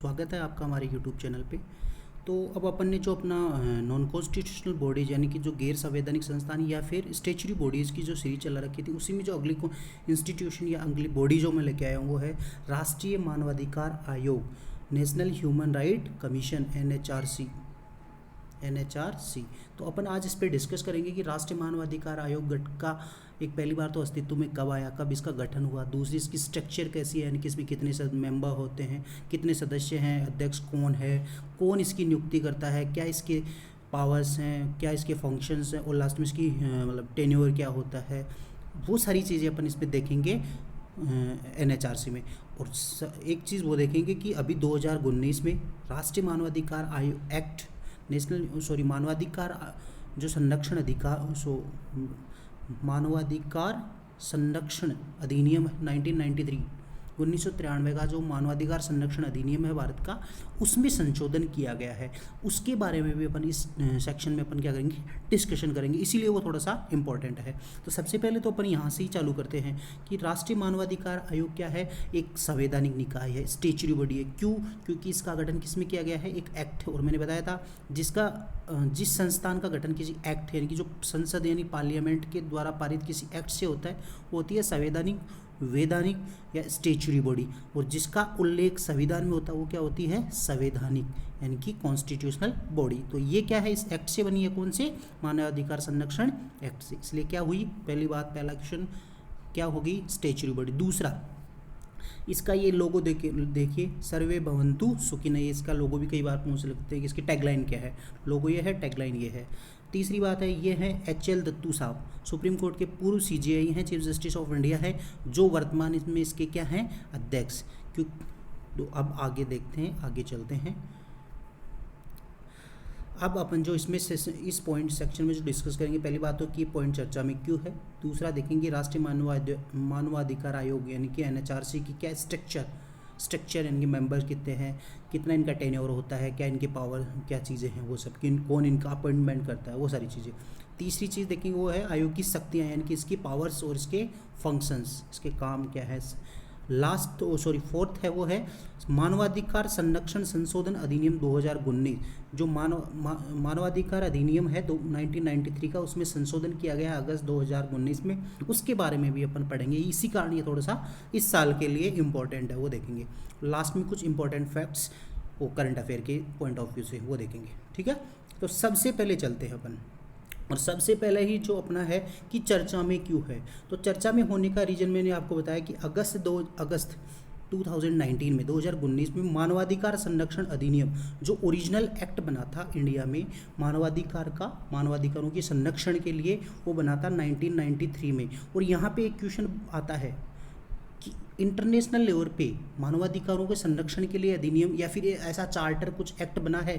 स्वागत है आपका हमारे यूट्यूब चैनल पे। तो अब अपन ने जो अपना नॉन कॉन्स्टिट्यूशनल बॉडीज यानी कि जो गैर संवैधानिक संस्थान या फिर स्टेचुरी बॉडीज़ की जो सीरीज चला रखी थी, उसी में जो अगली को इंस्टीट्यूशन या अगली बॉडी जो मैं लेके आया हूँ वो है राष्ट्रीय मानवाधिकार आयोग, national human right commission, NHRC। तो अपन आज इस पर डिस्कस करेंगे कि राष्ट्रीय मानवाधिकार आयोग गठ का एक पहली बार तो अस्तित्व में कब आया, कब इसका गठन हुआ, दूसरी इसकी स्ट्रक्चर कैसी है, यानी कि इसमें कितने मेंबर होते हैं, कितने सदस्य हैं, अध्यक्ष कौन है, कौन इसकी नियुक्ति करता है, क्या इसके पावर्स हैं, क्या इसके फंक्शंस हैं, और लास्ट में इसकी मतलब टेन्योर क्या होता है, वो सारी चीज़ें अपन इस पर देखेंगे NHRC में। और एक चीज़ वो देखेंगे कि अभी 2019 में राष्ट्रीय मानवाधिकार आयोग एक्ट, मानवाधिकार जो संरक्षण अधिकार मानवाधिकार संरक्षण अधिनियम 1993 का जो मानवाधिकार संरक्षण अधिनियम है भारत का, उसमें संशोधन किया गया है। उसके बारे में भी अपन इस सेक्शन में अपन क्या करेंगे, डिस्कशन करेंगे, इसीलिए वो थोड़ा सा इम्पॉर्टेंट है। तो सबसे पहले तो अपन यहाँ से ही चालू करते हैं कि राष्ट्रीय मानवाधिकार आयोग क्या है। एक संवैधानिक निकाय है, स्टेचुरी बॉडी है। क्यों? क्योंकि इसका गठन किसमें किया गया है, एक एक्ट है। और मैंने बताया था जिस संस्थान का गठन किसी एक्ट यानी कि जो संसद यानी पार्लियामेंट के द्वारा पारित किसी एक्ट से होता है, वो होती है संवैधानिक, वैधानिक या स्टेचुरी बॉडी। और जिसका उल्लेख संविधान में होता है वो क्या होती है, संवैधानिक यानी कि कॉन्स्टिट्यूशनल बॉडी। तो ये क्या है, इस एक्ट से बनी है, कौन से, मानवाधिकार संरक्षण एक्ट से। इसलिए क्या हुई, पहली बात, पहला क्वेश्चन क्या होगी, स्टेचुरी बॉडी। दूसरा, इसका ये लोगो देखिए, सर्वे भवन्तु सुखिनः, ये इसका लोगो भी कई बार पूछ सकते हैं कि इसकी टैगलाइन क्या है। लोगो ये है, टैगलाइन ये है। तीसरी बात है, ये है HL दत्तू साहब, सुप्रीम कोर्ट के पूर्व CJI हैं, चीफ जस्टिस ऑफ इंडिया है, जो वर्तमान इसमें इसके क्या हैं, अध्यक्ष। क्यों? तो अब आगे देखते हैं, आगे चलते हैं। अब अपन जो इसमें इस पॉइंट सेक्शन में जो डिस्कस करेंगे, पहली बात तो कि पॉइंट चर्चा में क्यों है। दूसरा देखेंगे राष्ट्रीय मानवाधिकार आयोग यानी कि NHRC की क्या स्ट्रक्चर यानी कि मेंबर्स कितने हैं, कितना इनका टेन्योर होता है, क्या इनके पावर, क्या चीज़ें हैं वो सब, कौन इनका अपॉइंटमेंट करता है, वो सारी चीज़ें। तीसरी चीज़ देखेंगे वो है आयोग की शक्तियाँ यानी कि इसकी पावर्स और इसके फंक्शंस, इसके काम क्या है। फोर्थ है वो है मानवाधिकार संरक्षण संशोधन अधिनियम 2019, जो मानवाधिकार अधिनियम है 1993 का, उसमें संशोधन किया गया अगस्त 2019 में। उसके बारे में भी अपन पढ़ेंगे, इसी कारण ये थोड़ा सा इस साल के लिए इम्पोर्टेंट है, वो देखेंगे। लास्ट में कुछ इंपॉर्टेंट फैक्ट्स वो करंट अफेयर के पॉइंट ऑफ व्यू से वो देखेंगे, ठीक है। तो सबसे पहले चलते हैं अपन, और सबसे पहले ही जो अपना है कि चर्चा में क्यों है। तो चर्चा में होने का रीजन मैंने आपको बताया कि अगस्त 2019 में 2019 में मानवाधिकार संरक्षण अधिनियम, जो ओरिजिनल एक्ट बना था इंडिया में मानवाधिकारों के संरक्षण के लिए, वो बना था 1993 में। और यहाँ पे एक क्वेश्चन आता है कि इंटरनेशनल लेवल पे मानवाधिकारों के संरक्षण के लिए अधिनियम या फिर ऐसा चार्टर कुछ एक्ट बना है।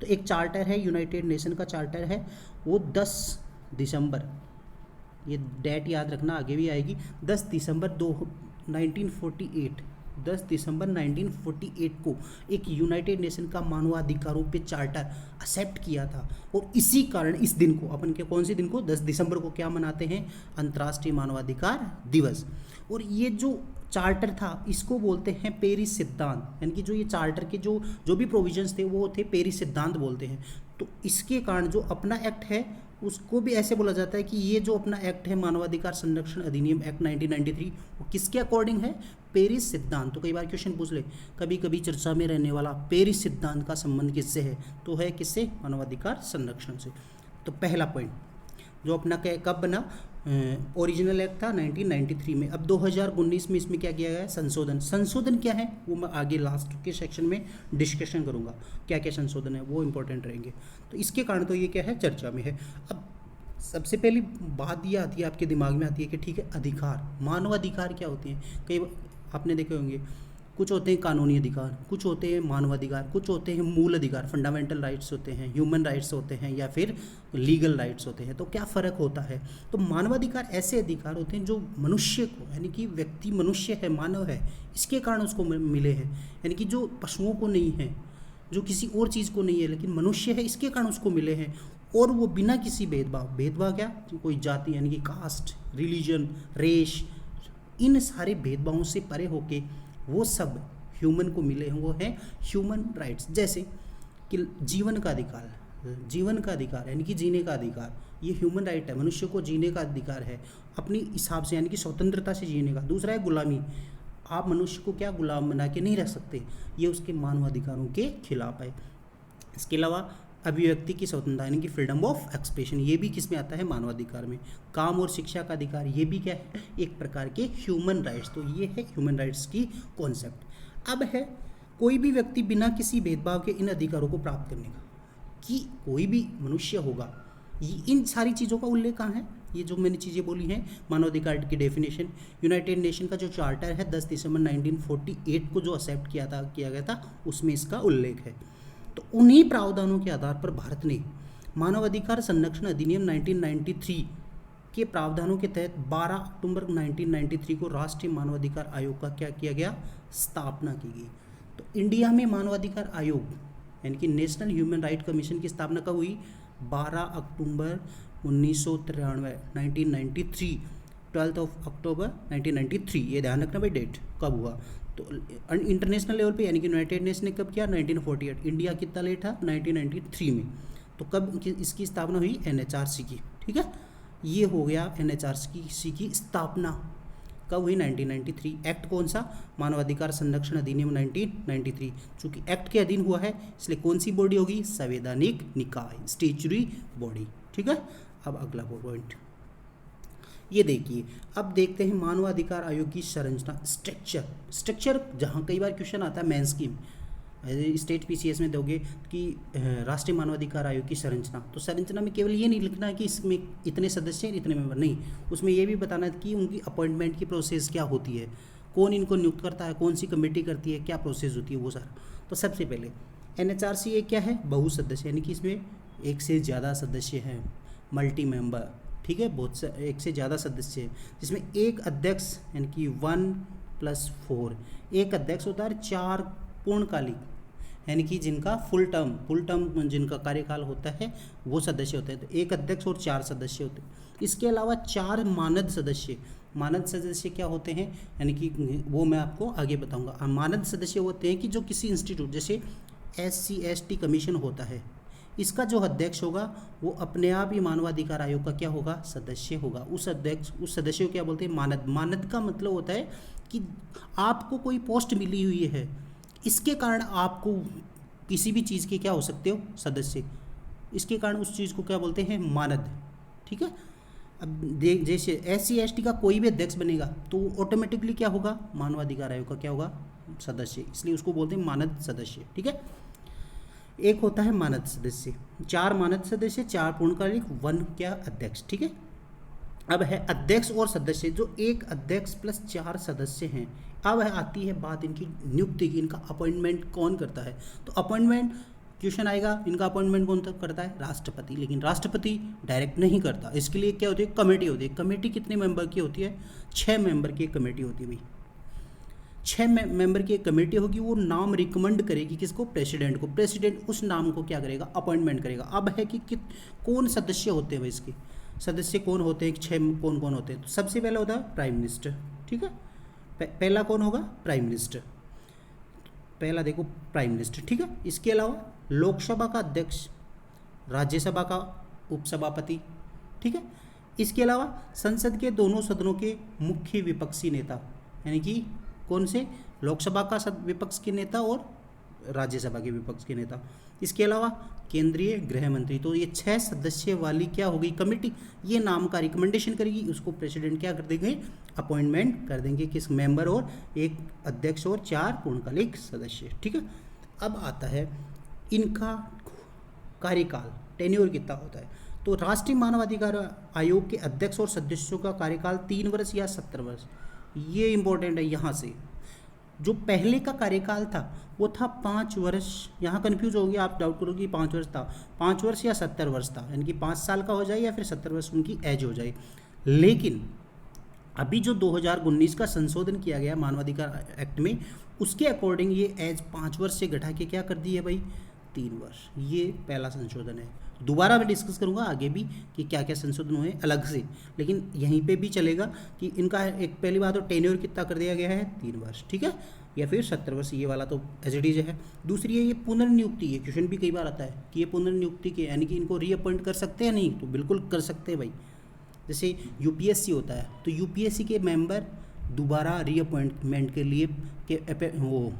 तो एक चार्टर है, यूनाइटेड नेशन का चार्टर है, वो 10 दिसंबर, ये डेट याद रखना आगे भी आएगी, 10 दिसंबर 1948 को एक यूनाइटेड नेशन का मानवाधिकारों पे चार्टर एक्सेप्ट किया था। और इसी कारण इस दिन को अपन के, कौन से दिन को, 10 दिसंबर को क्या मनाते हैं, अंतर्राष्ट्रीय मानवाधिकार दिवस। और ये जो चार्टर था इसको बोलते हैं पेरिस सिद्धांत, यानी कि जो ये चार्टर के जो भी प्रोविजंस थे वो थे पेरिस सिद्धांत बोलते हैं। तो इसके कारण जो अपना एक्ट है उसको भी ऐसे बोला जाता है कि ये जो अपना एक्ट है मानवाधिकार संरक्षण अधिनियम एक्ट 1993, वो किसके अकॉर्डिंग है, पेरिस सिद्धांत। तो कई बार क्वेश्चन पूछ ले, कभी कभी चर्चा में रहने वाला पेरिस सिद्धांत का संबंध किससे है, तो है किससे, मानवाधिकार संरक्षण से। तो पहला पॉइंट जो अपना कब बना, ओरिजिनल एक्ट था 1993 में। अब 2019 में इसमें क्या किया गया है, संशोधन क्या है वो मैं आगे लास्ट के सेक्शन में डिस्कशन करूंगा, क्या क्या संशोधन है वो इंपॉर्टेंट रहेंगे। तो इसके कारण तो ये क्या है, चर्चा में है। अब सबसे पहली बात ये आती है, आपके दिमाग में आती है कि ठीक है, अधिकार, मानव अधिकार क्या होते हैं। कई आपने देखे होंगे, कुछ होते हैं कानूनी अधिकार, कुछ होते हैं मानवाधिकार, कुछ होते हैं मूल अधिकार, फंडामेंटल राइट्स होते हैं, ह्यूमन राइट्स होते हैं, या फिर लीगल राइट्स होते हैं। तो क्या फ़र्क होता है, तो मानवाधिकार ऐसे अधिकार होते हैं जो मनुष्य को, यानी कि व्यक्ति मनुष्य है, मानव है, इसके कारण उसको मिले हैं, यानी कि जो पशुओं को नहीं है, जो किसी और चीज़ को नहीं है, लेकिन मनुष्य है, इसके कारण उसको मिले हैं। और वो बिना किसी भेदभाव क्या, कोई जाति यानी कि कास्ट, रिलीजन, रेस, इन सारे भेदभावों से परे होके वो सब ह्यूमन को मिले हैं वो है ह्यूमन राइट्स, जैसे कि जीवन का अधिकार, जीवन का अधिकार यानी कि जीने का अधिकार, ये ह्यूमन राइट है, मनुष्य को जीने का अधिकार है अपनी हिसाब से यानी कि स्वतंत्रता से जीने का। दूसरा है गुलामी, आप मनुष्य को क्या गुलाम बना के नहीं रख सकते, ये उसके मानवाधिकारों के खिलाफ है। इसके अलावा अभिव्यक्ति की स्वतंत्रता यानी कि फ्रीडम ऑफ एक्सप्रेशन, ये भी किस में आता है, मानवाधिकार में। काम और शिक्षा का अधिकार, ये भी क्या है, एक प्रकार के ह्यूमन राइट्स। तो ये है ह्यूमन राइट्स की कॉन्सेप्ट। अब है कोई भी व्यक्ति बिना किसी भेदभाव के इन अधिकारों को प्राप्त करने का, कि कोई भी मनुष्य होगा, ये इन सारी चीज़ों का उल्लेख कहाँ है, ये जो मैंने चीज़ें बोली हैं मानवाधिकार की डेफिनेशन, यूनाइटेड नेशन का जो चार्टर है 10 दिसंबर 1948 को जो एक्सेप्ट किया गया था उसमें इसका उल्लेख है। तो उन्हीं प्रावधानों के आधार पर भारत ने मानवाधिकार संरक्षण अधिनियम 1993 के प्रावधानों के तहत 12 अक्टूबर 1993 को राष्ट्रीय मानवाधिकार आयोग का क्या किया गया, स्थापना की गई। तो इंडिया में मानवाधिकार आयोग यानी कि नेशनल ह्यूमन राइट कमीशन की स्थापना कब हुई, 12 अक्टूबर 1993, 12 अक्टूबर 1993, ये ध्यान रखना भाई डेट कब हुआ। तो इंटरनेशनल लेवल पे यानी कि यूनाइटेड नेशन ने कब किया, 1948, इंडिया कितना लेट था 1993 में। तो कब इसकी स्थापना हुई, NHRC की, ठीक है, ये हो गया NHRC की स्थापना कब हुई, 1993। एक्ट कौन सा, मानवाधिकार संरक्षण अधिनियम 1993। चूंकि एक्ट के अधीन हुआ है इसलिए कौन सी बॉडी होगी, संवैधानिक निकाय, स्टैच्यूटरी बॉडी, ठीक है। अब अगला पॉइंट ये देखिए, अब देखते हैं मानवाधिकार आयोग की संरचना, स्ट्रक्चर जहाँ कई बार क्वेश्चन आता है मेंस की, स्टेट PCS में दोगे कि राष्ट्रीय मानवाधिकार आयोग की संरचना, तो संरचना में केवल ये नहीं लिखना है कि इसमें इतने सदस्य हैं इतने मेंबर, नहीं, उसमें ये भी बताना है कि उनकी अपॉइंटमेंट की प्रोसेस क्या होती है, कौन इनको नियुक्त करता है, कौन सी कमेटी करती है, क्या प्रोसेस होती है, वो सारा। तो सबसे पहले NHRC ये क्या है, बहुसदस्य यानी कि इसमें एक से ज़्यादा सदस्य हैं, मल्टी मेंबर, ठीक है, बहुत से एक से ज़्यादा सदस्य हैं, जिसमें एक अध्यक्ष यानी कि 1+4, एक अध्यक्ष होता है, 4 पूर्णकालिक यानी कि जिनका फुल टर्म जिनका कार्यकाल होता है वो सदस्य होते हैं। तो एक अध्यक्ष और 4 सदस्य होते हैं। इसके अलावा 4 मानद सदस्य क्या होते हैं, यानी कि वो मैं आपको आगे बताऊंगा। मानद सदस्य होते हैं कि जो किसी इंस्टीट्यूट जैसे SC/ST कमीशन होता है, इसका जो अध्यक्ष होगा वो अपने आप ही मानवाधिकार आयोग का क्या होगा, सदस्य होगा। उस सदस्य को क्या बोलते हैं, मानद का मतलब होता है कि आपको कोई पोस्ट मिली हुई है, इसके कारण आपको किसी भी चीज़ के क्या हो सकते हो, सदस्य, इसके कारण उस चीज़ को क्या बोलते हैं, मानद, ठीक है। अब जैसे SC/ST का कोई भी अध्यक्ष बनेगा तो ऑटोमेटिकली क्या होगा, मानवाधिकार आयोग का क्या होगा, सदस्य, इसलिए उसको बोलते हैं मानद सदस्य, ठीक है। एक होता है मानद सदस्य, 4 मानद सदस्य, 4 पूर्णकालिक, 1 क्या अध्यक्ष, ठीक है। अब है अध्यक्ष और सदस्य, जो एक अध्यक्ष प्लस 4 सदस्य हैं। अब आती है बात इनकी नियुक्ति की, इनका अपॉइंटमेंट कौन करता है। तो अपॉइंटमेंट क्वेश्चन आएगा, इनका अपॉइंटमेंट कौन करता है, राष्ट्रपति, लेकिन राष्ट्रपति डायरेक्ट नहीं करता, इसके लिए क्या होती है, कमेटी होती है। कमेटी कितने मेंबर की होती है, 6 मेंबर की कमेटी होती है भाई, 6 मेंबर की एक कमेटी होगी, वो नाम रिकमेंड करेगी किसको, प्रेसिडेंट को, प्रेसिडेंट उस नाम को क्या करेगा, अपॉइंटमेंट करेगा। अब है कि कौन सदस्य होते हैं भाई, इसके सदस्य कौन होते हैं, 6 कौन कौन होते हैं। तो सबसे पहले होता है प्राइम मिनिस्टर, ठीक है, पहला कौन होगा, प्राइम मिनिस्टर, पहला देखो प्राइम मिनिस्टर, ठीक है। इसके अलावा लोकसभा का अध्यक्ष, राज्यसभा का उपसभापति, ठीक है। इसके अलावा संसद के दोनों सदनों के मुख्य विपक्षी नेता, यानी कि कौन से, लोकसभा का विपक्ष के नेता और राज्यसभा के विपक्ष के नेता। इसके अलावा केंद्रीय गृह मंत्री। तो ये 6 सदस्य वाली क्या होगी, कमेटी, ये नाम का रिकमेंडेशन करेगी, उसको प्रेसिडेंट क्या कर देंगे, अपॉइंटमेंट कर देंगे, किस मेंबर और एक अध्यक्ष और 4 पूर्णकालिक सदस्य, ठीक है। अब आता है इनका कार्यकाल, टेन्योर कितना होता है। तो राष्ट्रीय मानवाधिकार आयोग के अध्यक्ष और सदस्यों का कार्यकाल 3 वर्ष या 70 वर्ष, ये इंपॉर्टेंट है। यहाँ से जो पहले का कार्यकाल था वो था 5 वर्ष, यहाँ कन्फ्यूज हो गया आप, डाउट करोगे 5 वर्ष था, 5 वर्ष या 70 वर्ष था, यानी कि 5 साल का हो जाए या फिर 70 वर्ष उनकी एज हो जाए। लेकिन अभी जो 2019 का संशोधन किया गया मानवाधिकार एक्ट में, उसके अकॉर्डिंग ये एज 5 वर्ष से घटा के क्या कर दी है भाई, 3 वर्ष, ये पहला संशोधन है। दोबारा मैं डिस्कस करूंगा आगे भी कि क्या क्या संशोधन हुए अलग से, लेकिन यहीं पे भी चलेगा कि इनका एक पहली बात तो टेन्योर कितना कर दिया गया है 3 वर्ष, ठीक है, या फिर 70 वर्ष, ये वाला तो एज इट इज है। दूसरी है ये पुनर्नियुक्ति, ये क्वेश्चन भी कई बार आता है कि ये पुनर्नियुक्ति के यानी कि इनको रीअपॉइंट कर सकते हैं नहीं, तो बिल्कुल कर सकते हैं भाई। जैसे यूपीएससी होता है तो यूपीएससी के मेंबर दोबारा रीअपॉइंटमेंट के लिए वो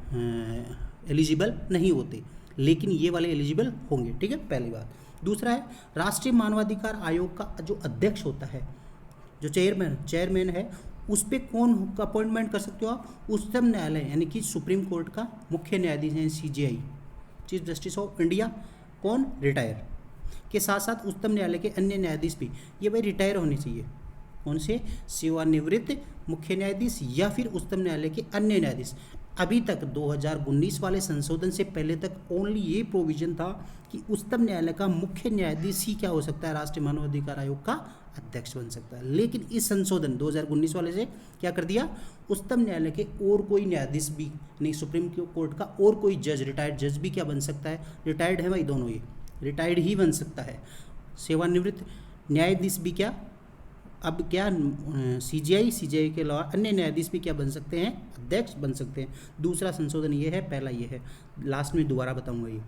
एलिजिबल नहीं होते, लेकिन ये वाले एलिजिबल होंगे, ठीक है, पहली बात। दूसरा है राष्ट्रीय मानवाधिकार आयोग का जो अध्यक्ष होता है, जो चेयरमैन है, उस पर कौन अपॉइंटमेंट कर सकते हो आप? उच्चतम न्यायालय यानी कि सुप्रीम कोर्ट का मुख्य न्यायाधीश है CJI, chief justice of India, कौन? रिटायर, के साथ साथ उच्चतम न्यायालय के अन्य न्यायाधीश भी, ये भाई रिटायर होने चाहिए। कौन से? सेवानिवृत्त मुख्य न्यायाधीश या फिर उच्चतम न्यायालय के अन्य न्यायाधीश। अभी तक 2019 वाले संशोधन से पहले तक ओनली ये प्रोविजन था कि उच्चतम न्यायालय का मुख्य न्यायाधीश ही क्या हो सकता है? राष्ट्रीय मानवाधिकार आयोग का अध्यक्ष बन सकता है। लेकिन इस संशोधन 2019 वाले से क्या कर दिया? उच्चतम न्यायालय के और कोई न्यायाधीश भी नहीं, सुप्रीम कोर्ट का और कोई जज, रिटायर्ड जज भी क्या बन सकता है? रिटायर्ड है भाई दोनों, ये रिटायर्ड ही बन सकता है। सेवानिवृत्त न्यायाधीश भी क्या, अब क्या सीजीआई के अलावा अन्य न्यायाधीश भी क्या बन सकते हैं? अध्यक्ष बन सकते हैं। दूसरा संशोधन ये है, पहला ये है, लास्ट में दोबारा बताऊंगा ये।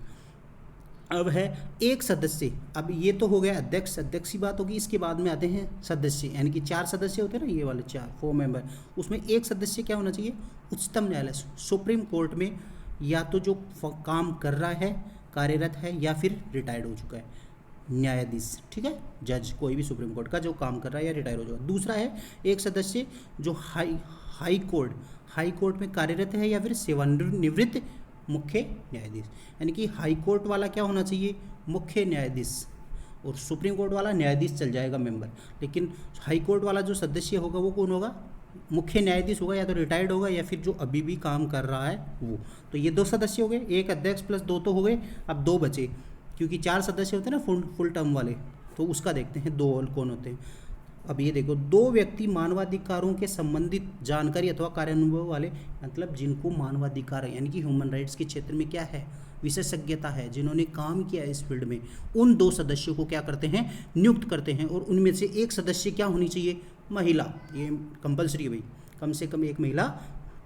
अब है एक सदस्य, अब ये तो हो गया अध्यक्ष की बात होगी, इसके बाद में आते हैं सदस्य, यानी कि 4 सदस्य होते हैं ना, ये वाले 4 मेंबर, उसमें एक सदस्य क्या होना चाहिए? उच्चतम न्यायालय, सुप्रीम कोर्ट में या तो जो काम कर रहा है, कार्यरत है, या फिर रिटायर्ड हो चुका है न्यायाधीश, ठीक है, जज कोई भी सुप्रीम कोर्ट का जो काम कर रहा है या रिटायर हो चुका। दूसरा है एक सदस्य जो हाई कोर्ट में कार्यरत है या फिर सेवानिवृत्त मुख्य न्यायाधीश, यानी कि हाई कोर्ट वाला क्या होना चाहिए? मुख्य न्यायाधीश, और सुप्रीम कोर्ट वाला न्यायाधीश चल जाएगा मेंबर, लेकिन हाई कोर्ट वाला जो सदस्य होगा वो कौन होगा? मुख्य न्यायाधीश होगा, या तो रिटायर्ड होगा या फिर जो अभी भी काम कर रहा है वो। तो ये 2 सदस्य हो गए, एक अध्यक्ष प्लस 2 तो हो गए, अब 2 बचे, क्योंकि 4 सदस्य होते हैं ना फुल टर्म वाले, तो उसका देखते हैं 2 और कौन होते हैं। अब ये देखो, 2 व्यक्ति मानवाधिकारों के संबंधित जानकारी अथवा कार्यानुभव वाले, मतलब जिनको मानवाधिकार यानी कि ह्यूमन राइट्स के क्षेत्र में क्या है? विशेषज्ञता है, जिन्होंने काम किया है इस फील्ड में, उन 2 सदस्यों को क्या करते हैं? नियुक्त करते हैं। और उनमें से एक सदस्य क्या होनी चाहिए? महिला, ये कंपलसरी है भाई, कम से कम एक महिला,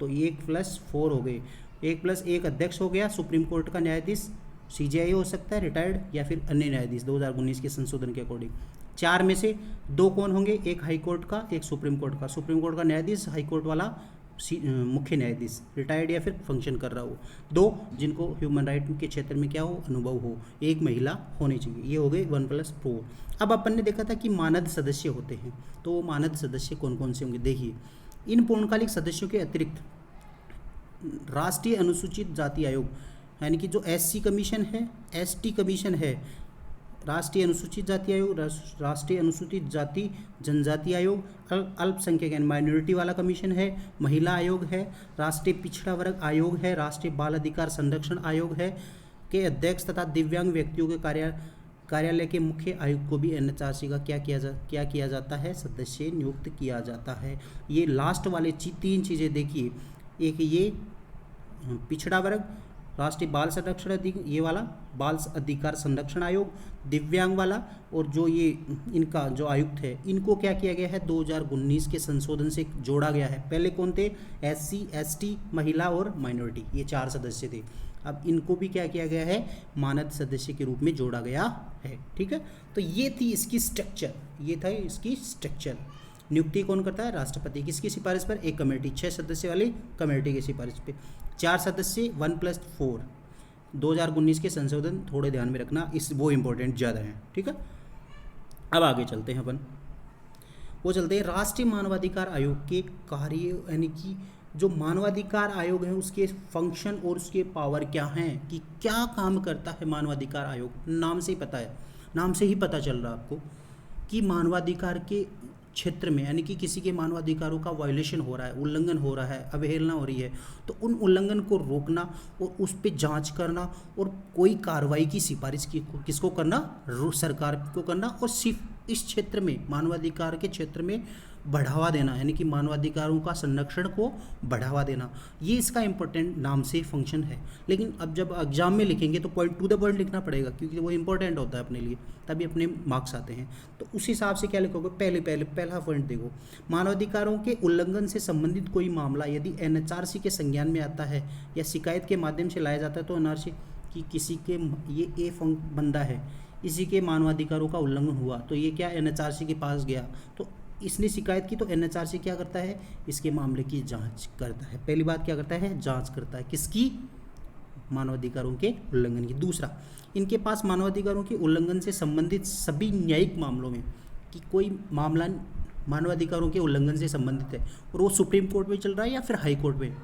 तो 1 + 4 हो गए, 1 + 1 अध्यक्ष हो गया, सुप्रीम कोर्ट का न्यायाधीश, सीजीआई हो सकता है रिटायर्ड, या फिर अन्य न्यायाधीश 2019 के संशोधन के अकॉर्डिंग। 4 में से 2 कौन होंगे? एक हाई कोर्ट का, एक सुप्रीम कोर्ट का। सुप्रीम कोर्ट का न्यायाधीश, हाई कोर्ट वाला मुख्य न्यायाधीश, रिटायर्ड या फिर फंक्शन कर रहा हो। 2 जिनको ह्यूमन राइट के क्षेत्र में क्या हो? अनुभव हो, एक महिला होनी चाहिए। ये हो गए 1 + 4। अब अपन ने देखा था कि मानद सदस्य होते हैं, तो वो मानद सदस्य कौन कौन से होंगे? देखिए, इन पूर्णकालिक सदस्यों के अतिरिक्त राष्ट्रीय अनुसूचित जाति आयोग, यानी कि जो एससी कमीशन है, एसटी कमीशन है, राष्ट्रीय अनुसूचित जाति आयोग, राष्ट्रीय अनुसूचित जाति जनजाति आयोग, अल्पसंख्यक यानी माइनॉरिटी वाला कमीशन है, महिला आयोग है, राष्ट्रीय पिछड़ा वर्ग आयोग है, राष्ट्रीय बाल अधिकार संरक्षण आयोग है, के अध्यक्ष तथा दिव्यांग व्यक्तियों के कार्यालय के मुख्य आयुक्त को भी एनएचआरसी का क्या किया जाता है? सदस्य नियुक्त किया जाता है। ये लास्ट वाले 3 चीज़ें देखिए, एक ये पिछड़ा वर्ग, राष्ट्रीय बाल संरक्षण ये वाला बाल अधिकार संरक्षण आयोग, दिव्यांग वाला, और जो ये इनका जो आयुक्त है, इनको क्या किया गया है? 2019 के संशोधन से जोड़ा गया है। पहले कौन थे? एससी, एसटी, महिला और माइनॉरिटी, ये 4 सदस्य थे। अब इनको भी क्या किया गया है? मानद सदस्य के रूप में जोड़ा गया है, ठीक है। तो ये थी इसकी स्ट्रक्चर, ये था इसकी स्ट्रक्चर। नियुक्ति कौन करता है? राष्ट्रपति। किसकी सिफारिश पर? एक कमेटी, 6 सदस्य वाली कमेटी की सिफारिश पे। 4 सदस्य, 1 + 4। 2019 के संशोधन थोड़े ध्यान में रखना, वो इम्पोर्टेंट ज़्यादा हैं, ठीक है। अब आगे चलते हैं अपन, वो चलते हैं राष्ट्रीय मानवाधिकार आयोग के कार्य, यानी कि जो मानवाधिकार आयोग है उसके फंक्शन और उसके पावर क्या हैं, कि क्या काम करता है मानवाधिकार आयोग। नाम से ही पता है, नाम से ही पता चल रहा है आपको कि मानवाधिकार के क्षेत्र में, यानी कि किसी के मानवाधिकारों का वायलेशन हो रहा है, उल्लंघन हो रहा है, अवहेलना हो रही है, तो उन उल्लंघन को रोकना और उस पर जांच करना और कोई कार्रवाई की सिफारिश किसको करना? सरकार को करना। और सिर्फ इस क्षेत्र में, मानवाधिकार के क्षेत्र में बढ़ावा देना, यानी कि मानवाधिकारों का संरक्षण को बढ़ावा देना, ये इसका इंपॉर्टेंट नाम से फंक्शन है। लेकिन अब जब एग्जाम में लिखेंगे तो पॉइंट टू द पॉइंट लिखना पड़ेगा, क्योंकि वो इंपॉर्टेंट होता है अपने लिए, तभी अपने मार्क्स आते हैं। तो उस हिसाब से क्या लिखोगे, पहला पॉइंट देखो, मानवाधिकारों के उल्लंघन से संबंधित कोई मामला यदि एनएचआरसी के संज्ञान में आता है या शिकायत के माध्यम से लाया जाता है तो एनआरसी कि किसी के, ये ए बंदा है, इसी के मानवाधिकारों का उल्लंघन हुआ तो ये क्या एनएचआरसी के पास गया, तो इसने शिकायत की, तो एनएचआरसी क्या करता है, इसके मामले की जांच करता है। पहली बात क्या करता है, जांच करता है, किसकी, मानवाधिकारों के उल्लंघन की। दूसरा, इनके पास मानवाधिकारों के उल्लंघन से संबंधित सभी न्यायिक मामलों में कि कोई मामला मानवाधिकारों के उल्लंघन से संबंधित है और वो सुप्रीम कोर्ट में चल रहा है या फिर हाई कोर्ट में,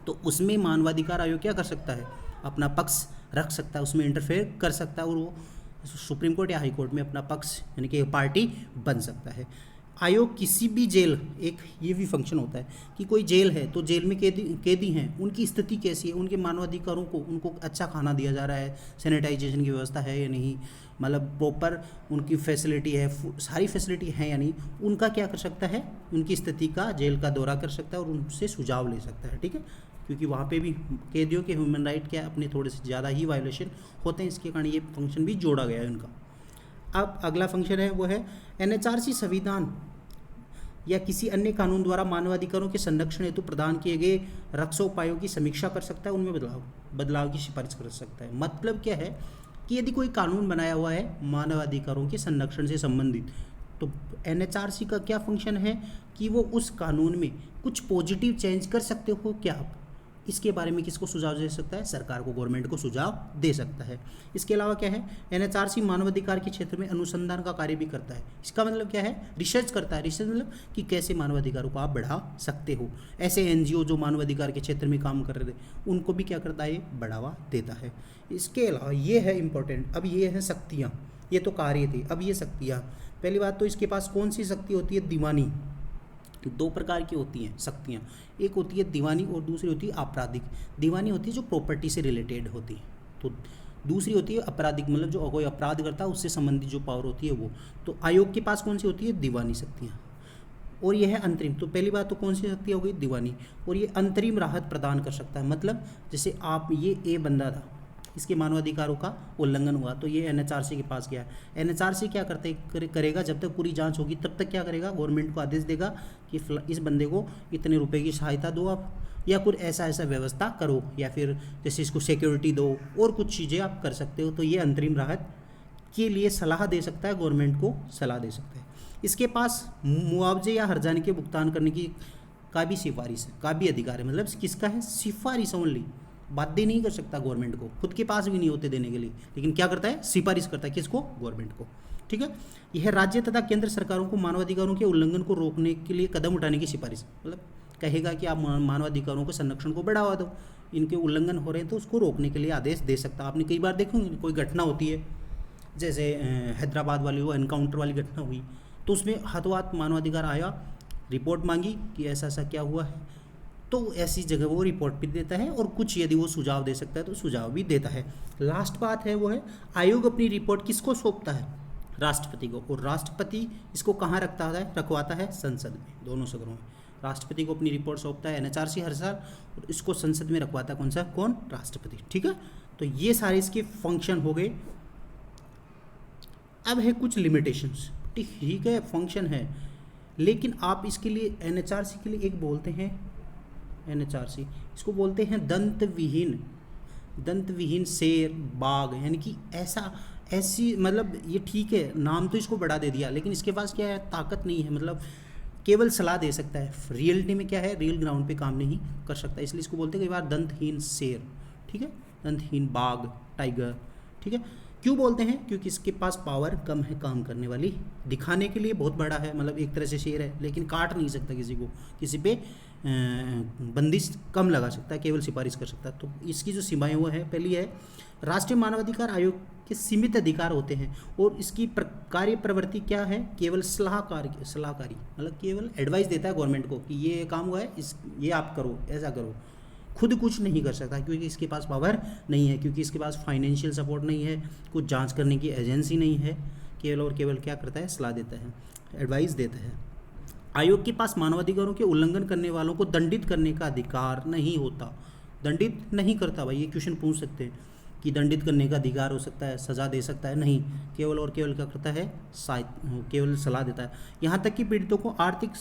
तो उसमें मानवाधिकार आयोग क्या कर सकता है, अपना पक्ष रख सकता है, उसमें इंटरफेयर कर सकता है और वो सुप्रीम कोर्ट या हाई कोर्ट में अपना पक्ष यानी कि पार्टी बन सकता है। आयोग किसी भी जेल, एक ये भी फंक्शन होता है कि कोई जेल है तो जेल में कैदी हैं, उनकी स्थिति कैसी है, उनके मानवाधिकारों को, उनको अच्छा खाना दिया जा रहा है, सैनिटाइजेशन की व्यवस्था है या नहीं, मतलब प्रॉपर उनकी फैसिलिटी है, सारी फैसिलिटी है या नहीं, उनका क्या कर सकता है, उनकी स्थिति का जेल का दौरा कर सकता है और उनसे सुझाव ले सकता है। ठीक है, क्योंकि वहाँ पे भी कैदियों के ह्यूमन राइट क्या अपने थोड़े से ज़्यादा ही वायलेशन होते हैं, इसके कारण ये फंक्शन भी जोड़ा गया है उनका। अब अगला फंक्शन है वो है एनएचआरसी संविधान या किसी अन्य कानून द्वारा मानवाधिकारों के संरक्षण हेतु प्रदान किए गए रक्षा उपायों की समीक्षा कर सकता है, उनमें बदलाव की सिफारिश कर सकता है। मतलब क्या है कि यदि कोई कानून बनाया हुआ है मानवाधिकारों के संरक्षण से संबंधित, तो एनएचआरसी का क्या फंक्शन है कि वो उस कानून में कुछ पॉजिटिव चेंज कर सकते हो क्या आप, इसके बारे में किसको सुझाव दे सकता है, सरकार को, गवर्नमेंट को सुझाव दे सकता है। इसके अलावा क्या है, एनएचआरसी मानवाधिकार के क्षेत्र में अनुसंधान का कार्य भी करता है। इसका मतलब क्या है, रिसर्च करता है। रिसर्च मतलब कि कैसे मानवाधिकारों को आप बढ़ा सकते हो। ऐसे एनजीओ जो मानवाधिकार के क्षेत्र में काम कर रहे थे उनको भी क्या करता है, ये बढ़ावा देता है। इसके अलावा ये है इंपॉर्टेंट, अब ये है शक्तियाँ, ये तो कार्य थे, अब ये शक्तियाँ। पहली बात तो इसके पास कौन सी शक्ति होती है, दीवानी। दो प्रकार की होती हैं शक्तियाँ, एक होती है दीवानी और दूसरी होती है आपराधिक। दीवानी होती है जो प्रॉपर्टी से रिलेटेड होती है, तो दूसरी होती है आपराधिक, मतलब जो कोई अपराध करता है उससे संबंधित जो पावर होती है वो। तो आयोग के पास कौन सी होती है, दीवानी शक्तियाँ, और यह है अंतरिम। तो पहली बात तो कौन सी शक्ति हो गई, दीवानी, और ये अंतरिम राहत प्रदान कर सकता है। मतलब जैसे आप, ये ए बंदा था, इसके मानवाधिकारों का उल्लंघन हुआ तो ये एनएचआरसी के पास गया। एनएचआरसी क्या करेगा, जब तक पूरी जांच होगी तब तक क्या करेगा, गवर्नमेंट को आदेश देगा कि इस बंदे को इतने रुपए की सहायता दो आप, या कुछ ऐसा व्यवस्था करो, या फिर जैसे इसको सिक्योरिटी दो, और कुछ चीज़ें आप कर सकते हो। तो ये अंतरिम राहत के लिए सलाह दे सकता है, गवर्नमेंट को सलाह दे सकता है। इसके पास मुआवजे या हर्जाने के भुगतान करने की का भी सिफारिश का भी अधिकार है। मतलब किसका है, सिफारिश ओनली, बाध्य नहीं कर सकता गवर्नमेंट को, खुद के पास भी नहीं होते देने के लिए, लेकिन क्या करता है, सिफारिश करता है, किसको, गवर्नमेंट को। ठीक है, यह राज्य तथा केंद्र सरकारों को मानवाधिकारों के उल्लंघन को रोकने के लिए कदम उठाने की सिफारिश, मतलब कहेगा कि आप मानवाधिकारों के संरक्षण को बढ़ावा दो, इनके उल्लंघन हो रहे हैं तो उसको रोकने के लिए आदेश दे सकता है। आपने कई बार देखोगे कोई घटना होती है, जैसे हैदराबाद वाली वो एनकाउंटर वाली घटना हुई, तो उसमें हाथों हाथ मानवाधिकार आया, रिपोर्ट मांगी कि ऐसा ऐसा क्या हुआ है, तो ऐसी जगह वो रिपोर्ट भी देता है, और कुछ यदि वो सुझाव दे सकता है तो सुझाव भी देता है। लास्ट बात है वो है, आयोग अपनी रिपोर्ट किसको सौंपता है, राष्ट्रपति को, और राष्ट्रपति इसको कहाँ रखवाता है, संसद में, दोनों सदनों में। राष्ट्रपति को अपनी रिपोर्ट सौंपता है एनएचआरसी हर साल, और इसको संसद में रखवाता है कौन, राष्ट्रपति। ठीक है, तो ये सारे इसके फंक्शन हो गए। अब है कुछ लिमिटेशंस। ठीक है, फंक्शन है, लेकिन आप इसके लिए एनएचआरसी के लिए एक बोलते हैं, एनएचआरसी इसको बोलते हैं दंत विहीन शेर बाघ, यानी कि ऐसी, मतलब ये ठीक है, नाम तो इसको बढ़ा दे दिया, लेकिन इसके पास क्या है, ताकत नहीं है, मतलब केवल सलाह दे सकता है, रियलिटी में क्या है, रियल ग्राउंड पे काम नहीं कर सकता, इसलिए इसको बोलते हैं कई बार दंतहीन शेर। ठीक है, दंतहीन बाघ, टाइगर। ठीक है, क्यों बोलते हैं, क्योंकि इसके पास पावर कम है काम करने वाली, दिखाने के लिए बहुत बड़ा है, मतलब एक तरह से शेर है लेकिन काट नहीं सकता किसी को, किसी पे बंदिश कम लगा सकता है, केवल सिफारिश कर सकता है। तो इसकी जो सीमाएं वो है, पहली है राष्ट्रीय मानवाधिकार आयोग के सीमित अधिकार होते हैं, और इसकी कार्य प्रवृत्ति क्या है, केवल सलाहकारी, मतलब केवल एडवाइस देता है गवर्नमेंट को कि ये काम हुआ है, ये आप करो, ऐसा करो, खुद कुछ नहीं कर सकता क्योंकि इसके पास पावर नहीं है, क्योंकि इसके पास फाइनेंशियल सपोर्ट नहीं है, कुछ जांच करने की एजेंसी नहीं है, केवल और केवल क्या करता है, सलाह देता है, एडवाइस देता है। आयोग के पास मानवाधिकारों के उल्लंघन करने वालों को दंडित करने का अधिकार नहीं होता। दंडित नहीं करता भाई, ये क्वेश्चन पूछ सकते हैं कि दंडित करने का अधिकार हो सकता है, सज़ा दे सकता है, नहीं, केवल और केवल क्या करता है, केवल सलाह देता है। यहाँ तक कि पीड़ितों को आर्थिक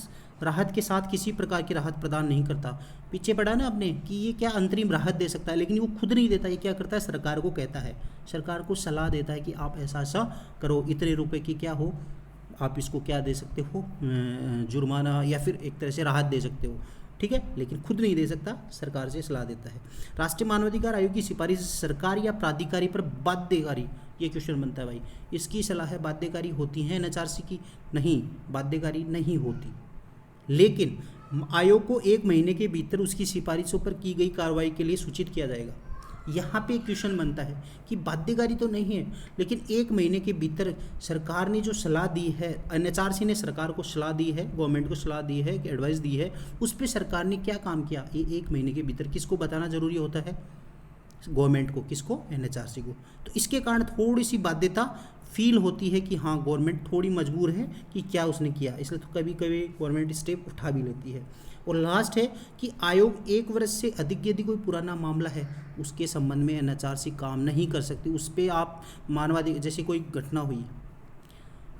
राहत के साथ किसी प्रकार की राहत प्रदान नहीं करता। पीछे पढ़ा ना आपने कि ये क्या अंतरिम राहत दे सकता है, लेकिन वो खुद नहीं देता, ये क्या करता है, सरकार को कहता है, सरकार को सलाह देता है कि आप ऐसा ऐसा करो, इतने रुपए की क्या हो, आप इसको क्या दे सकते हो, जुर्माना या फिर एक तरह से राहत दे सकते हो, ठीक है, लेकिन खुद नहीं दे सकता, सरकार से सलाह देता है। राष्ट्रीय मानवाधिकार आयोग की सिफारिश सरकार या प्राधिकारी पर बाध्यकारी, ये क्वेश्चन बनता है भाई, इसकी सलाह बाध्यकारी होती है एनएचआरसी की? नहीं, बाध्यकारी नहीं होती, लेकिन आयोग को 1 महीने के भीतर उसकी सिफारिशों पर की गई कार्रवाई के लिए सूचित किया जाएगा। यहाँ पे क्वेश्चन बनता है कि बाध्यकारी तो नहीं है, लेकिन 1 महीने के भीतर सरकार ने जो सलाह दी है, एनएचआरसी ने सरकार को सलाह दी है, गवर्नमेंट को सलाह दी है, एडवाइस दी है, उस पर सरकार ने क्या काम किया, ये 1 महीने के भीतर किसको बताना जरूरी होता है, गवर्नमेंट को, किसको, एनएचआरसी को। तो इसके कारण थोड़ी सी बाध्यता फील होती है कि हाँ गवर्नमेंट थोड़ी मजबूर है कि क्या उसने किया, इसलिए तो कभी कभी गवर्नमेंट स्टेप उठा भी लेती है। और लास्ट है कि आयोग 1 वर्ष से अधिक यदि कोई पुराना मामला है उसके संबंध में एनएचआरसी काम नहीं कर सकती। उस पर आप मानवाधिकार, जैसे कोई घटना हुई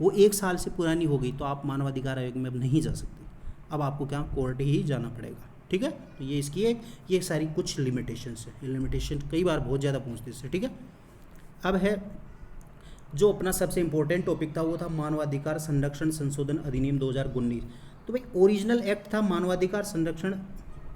वो 1 साल से पुरानी हो गई, तो आप मानवाधिकार आयोग में अब नहीं जा सकते, अब आपको क्या, कोर्ट ही जाना पड़ेगा, ठीक है। तो ये इसकी है, ये सारी कुछ लिमिटेशंस है, लिमिटेशन कई बार बहुत ज़्यादा पूछते हैं, ठीक है। अब है जो अपना सबसे इंपॉर्टेंट टॉपिक था वो था मानवाधिकार संरक्षण संशोधन अधिनियम 2019। तो भाई ओरिजिनल एक्ट था मानवाधिकार संरक्षण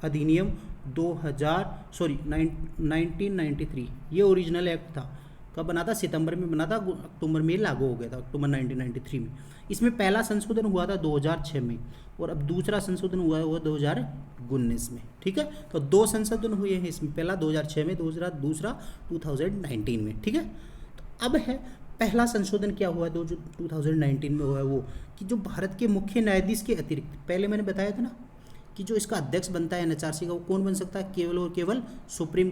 अधिनियम 1993, ये ओरिजिनल एक्ट था। कब बना था, सितंबर में बना था, अक्टूबर में लागू हो गया था, अक्टूबर 1993 में। इसमें पहला संशोधन हुआ था 2006 में, और अब दूसरा संशोधन हुआ 2019 में, ठीक है। तो 2 संशोधन हुए हैं इसमें, पहला 2006 में, दूसरा 2019 में, ठीक है। तो अब है पहला संशोधन क्या हुआ, जो 2019 में हुआ है वो, कि जो भारत के मुख्य न्यायाधीश के अतिरिक्त, पहले मैंने बताया था ना कि जो इसका अध्यक्ष बनता है एनएचआरसी का, वो कौन बन सकता है, केवल और केवल सुप्रीम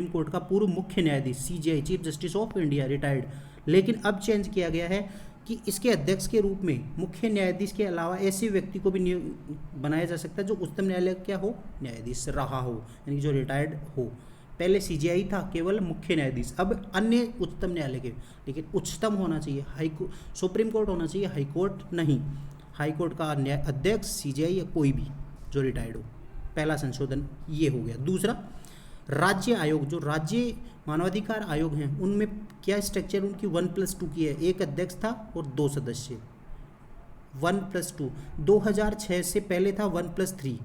कोर्ट का पूर्व मुख्य न्यायाधीश, CJI, chief justice of India, retired. लेकिन अब चेंज किया गया है कि इसके अध्यक्ष के रूप में मुख्य न्यायाधीश के अलावा ऐसे व्यक्ति को भी बनाया जा सकता है जो उच्चतम न्यायालय क्या हो, न्यायाधीश रहा हो, यानी जो रिटायर्ड हो। पहले सीजेआई था केवल मुख्य न्यायाधीश, अब अन्य उच्चतम न्यायालय के, लेकिन उच्चतम होना चाहिए, सुप्रीम कोर्ट होना चाहिए, हाई कोर्ट नहीं। हाई कोर्ट का अध्यक्ष सीजेआई या कोई भी जो रिटायर्ड हो। पहला संशोधन ये हो गया। दूसरा, राज्य आयोग, जो राज्य मानवाधिकार आयोग हैं उनमें क्या स्ट्रक्चर उनकी 1+2 की है, एक अध्यक्ष था और 2 सदस्य, 1+2। 2006 से पहले था 1+3,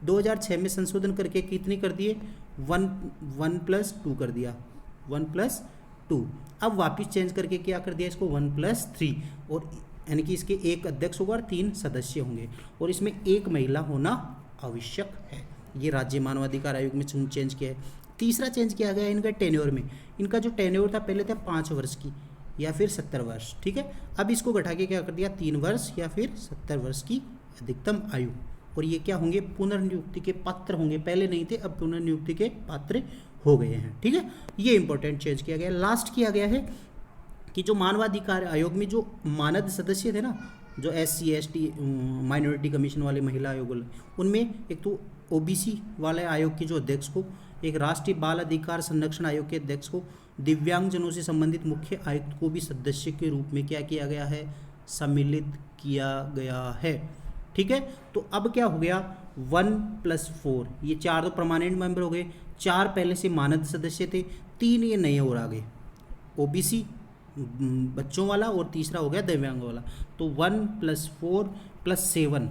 2006 में संशोधन करके कितने कर दिए, 1+2 कर दिया, 1+2। अब वापस चेंज करके क्या कर दिया इसको, 1+3, और यानी कि इसके एक अध्यक्ष होगा और 3 सदस्य होंगे, और इसमें एक महिला होना आवश्यक है। ये राज्य मानवाधिकार आयोग में चेंज किया है। तीसरा चेंज किया गया है इनका टेन्योर में। इनका जो टेन्योर था पहले था 5 वर्ष की या फिर 70 वर्ष, ठीक है। अब इसको घटा के क्या कर दिया, 3 वर्ष या फिर 70 वर्ष की अधिकतम आयु। और ये क्या होंगे, पुनर्नियुक्ति के पात्र होंगे, पहले नहीं थे, अब पुनर्नियुक्ति के पात्र हो गए हैं, ठीक है। ये इंपॉर्टेंट चेंज किया गया। लास्ट किया गया है कि जो मानवाधिकार आयोग में जो मानद सदस्य थे ना, जो SC ST माइनॉरिटी कमीशन वाले महिला आयोग, उनमें एक तो OBC वाले आयोग के जो अध्यक्ष को, एक राष्ट्रीय बाल अधिकार संरक्षण आयोग के अध्यक्ष को, दिव्यांगजनों से संबंधित मुख्य आयुक्त को भी सदस्य के रूप में क्या किया गया है, सम्मिलित किया गया है, ठीक है। तो अब क्या हो गया, 1+4, ये 4 तो परमानेंट मेंबर हो गए, 4 पहले से मानद सदस्य थे, 3 ये नए और आ गए, OBC बच्चों वाला, और तीसरा हो गया दिव्यांग वाला। तो 1+4+7,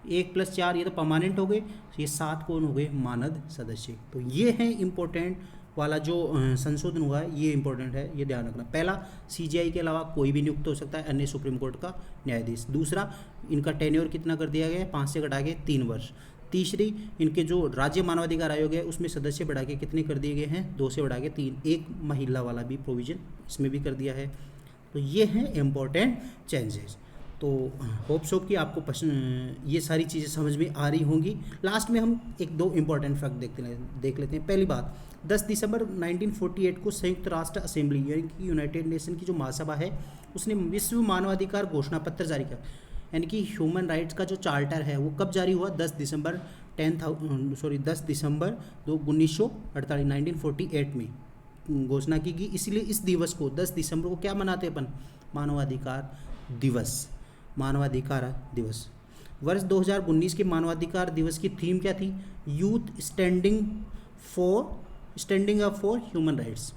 1+4 ये तो परमानेंट हो गए, ये 7 कौन हो गए, मानद सदस्य। तो ये है इम्पोर्टेंट वाला जो संशोधन हुआ है, ये इंपॉर्टेंट है, ये ध्यान रखना। पहला, सीजेआई के अलावा कोई भी नियुक्त हो सकता है, अन्य सुप्रीम कोर्ट का न्यायाधीश। दूसरा, इनका टेन्योर कितना कर दिया गया है, 5 से घटा के 3 वर्ष। तीसरी, इनके जो राज्य मानवाधिकार आयोग है उसमें सदस्य बढ़ा के कितने कर दिए गए हैं, 2 से बढ़ा के 3, एक महिला वाला भी प्रोविजन इसमें भी कर दिया है। तो ये हैं इम्पोर्टेंट चेंजेस। तो होप सो कि आपको ये सारी चीज़ें समझ में आ रही होंगी। लास्ट में हम 1-2 इम्पॉर्टेंट फैक्ट देख लेते हैं। पहली बात, 10 दिसंबर 1948 को संयुक्त राष्ट्र असेंबली यानी कि यूनाइटेड नेशन की जो महासभा है उसने विश्व मानवाधिकार घोषणा पत्र जारी किया। यानी कि ह्यूमन राइट्स का जो चार्टर है वो कब जारी हुआ? 10 दिसंबर 10 दिसंबर 1948 1948 में घोषणा की गई। इसलिए इस दिवस को 10 दिसंबर को क्या मनाते हैं अपन? मानवाधिकार दिवस। मानवाधिकार दिवस। वर्ष 2019 के मानवाधिकार दिवस की थीम क्या थी? Youth standing up for human rights.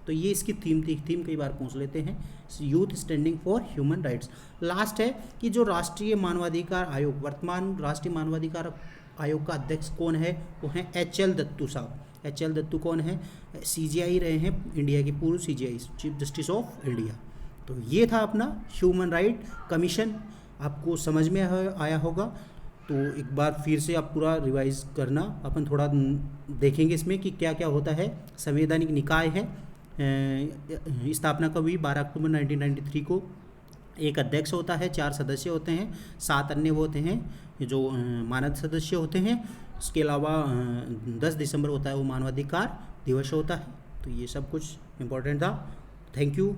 तो ये इसकी थीम थी। थीम कई बार पूछ लेते हैं, youth standing for human rights. Last है कि जो राष्ट्रीय मानवाधिकार आयोग, वर्तमान राष्ट्रीय मानवाधिकार आयोग का अध्यक्ष कौन है? वो हैं HL दत्तू साहब। HL दत्तू कौन है? CGI रहे हैं इंडिया के, पूर्व CGI, chief justice of India. तो ये था अपना ह्यूमन राइट कमीशन। आपको समझ में आया होगा। तो एक बार फिर से आप पूरा रिवाइज करना। अपन थोड़ा देखेंगे इसमें कि क्या क्या होता है। संवैधानिक निकाय है, स्थापना कब हुई? 12 अक्टूबर 1993 को। एक अध्यक्ष होता है, 4 सदस्य होते हैं, 7 अन्य वो होते हैं जो मानद सदस्य होते हैं। उसके अलावा 10 दिसंबर होता है वो मानवाधिकार दिवस होता है। तो ये सब कुछ इम्पोर्टेंट था। Thank you.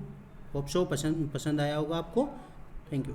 होप सो पसंद आया होगा आपको। Thank you.